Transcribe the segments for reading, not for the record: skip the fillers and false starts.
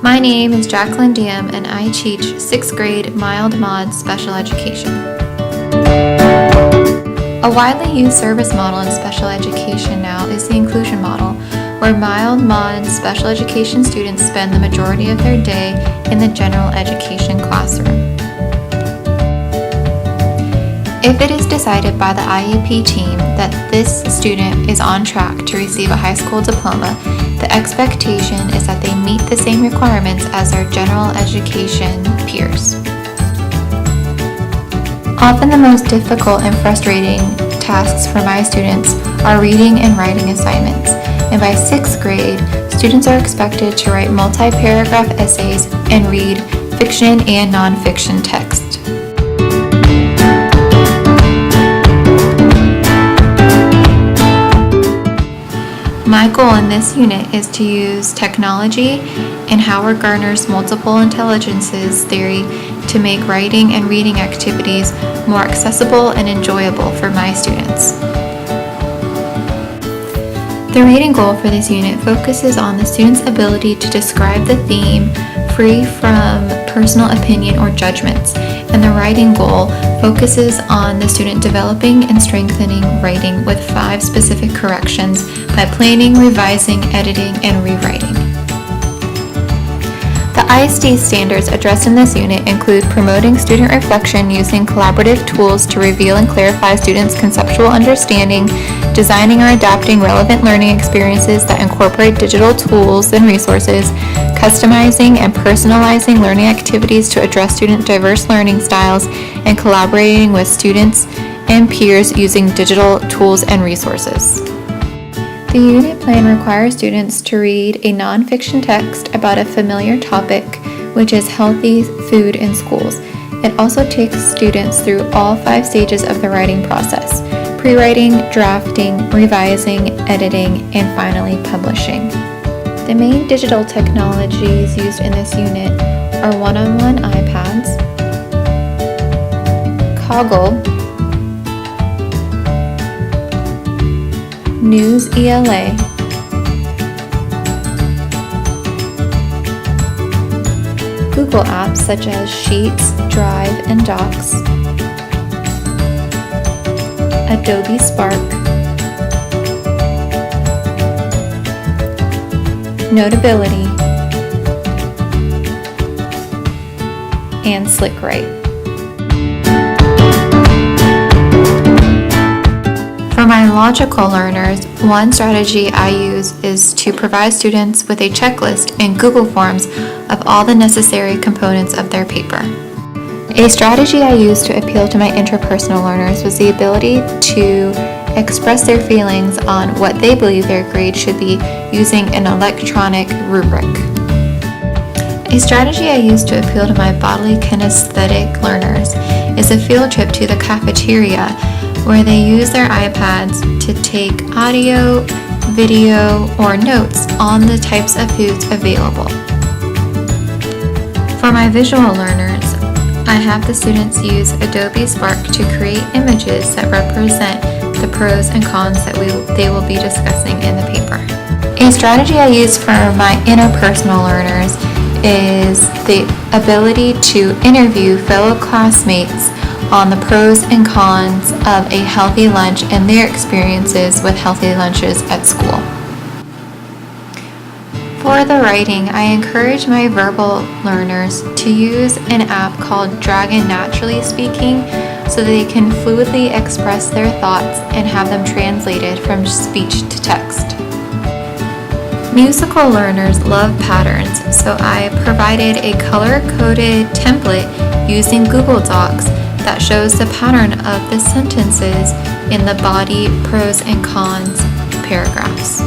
My name is Jacqueline Diem and I teach 6th grade mild mod special education. A widely used service model in special education now is the inclusion model, where mild mod special education students spend the majority of their day in the general education classroom. If it is decided by the IEP team that this student is on track to receive a high school diploma, the expectation is that they meet the same requirements as their general education peers. Often the most difficult and frustrating tasks for my students are reading and writing assignments, and by 6th grade, students are expected to write multi-paragraph essays and read fiction and non-fiction text. My goal in this unit is to use technology and Howard Gardner's multiple intelligences theory to make writing and reading activities more accessible and enjoyable for my students. The reading goal for this unit focuses on the student's ability to describe the theme free from personal opinion or judgments, and the writing goal focuses on the student developing and strengthening writing with 5 specific corrections by planning, revising, editing, and rewriting. The ISD standards addressed in this unit include promoting student reflection using collaborative tools to reveal and clarify students' conceptual understanding, designing or adapting relevant learning experiences that incorporate digital tools and resources, customizing and personalizing learning activities to address student diverse learning styles, and collaborating with students and peers using digital tools and resources. The unit plan requires students to read a nonfiction text about a familiar topic, which is healthy food in schools. It also takes students through all 5 stages of the writing process: pre-writing, drafting, revising, editing, and finally publishing. The main digital technologies used in this unit are one-on-one iPads, Kaggle, News ELA, Google apps such as Sheets, Drive, and Docs, Adobe Spark, Notability, and SlickWrite. For my logical learners, one strategy I use is to provide students with a checklist in Google Forms of all the necessary components of their paper. A strategy I used to appeal to my interpersonal learners was the ability to express their feelings on what they believe their grade should be using an electronic rubric. A strategy I used to appeal to my bodily kinesthetic learners is a field trip to the cafeteria, where they use their iPads to take audio, video, or notes on the types of foods available. For my visual learners, I have the students use Adobe Spark to create images that represent the pros and cons that they will be discussing in the paper. A strategy I use for my interpersonal learners is the ability to interview fellow classmates on the pros and cons of a healthy lunch and their experiences with healthy lunches at school. For the writing, I encourage my verbal learners to use an app called Dragon Naturally Speaking so they can fluidly express their thoughts and have them translated from speech to text. Musical learners love patterns, so I provided a color-coded template using Google Docs that shows the pattern of the sentences in the body, pros, and cons paragraphs.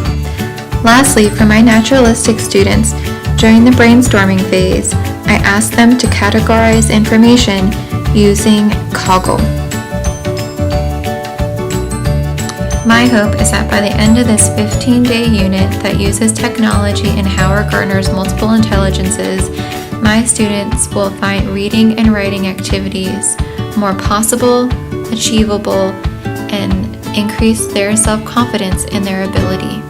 Lastly, for my naturalistic students, during the brainstorming phase, I asked them to categorize information using Kaggle. My hope is that by the end of this 15-day unit that uses technology and Howard Gardner's multiple intelligences, my students will find reading and writing activities more possible, achievable, and increase their self-confidence in their ability.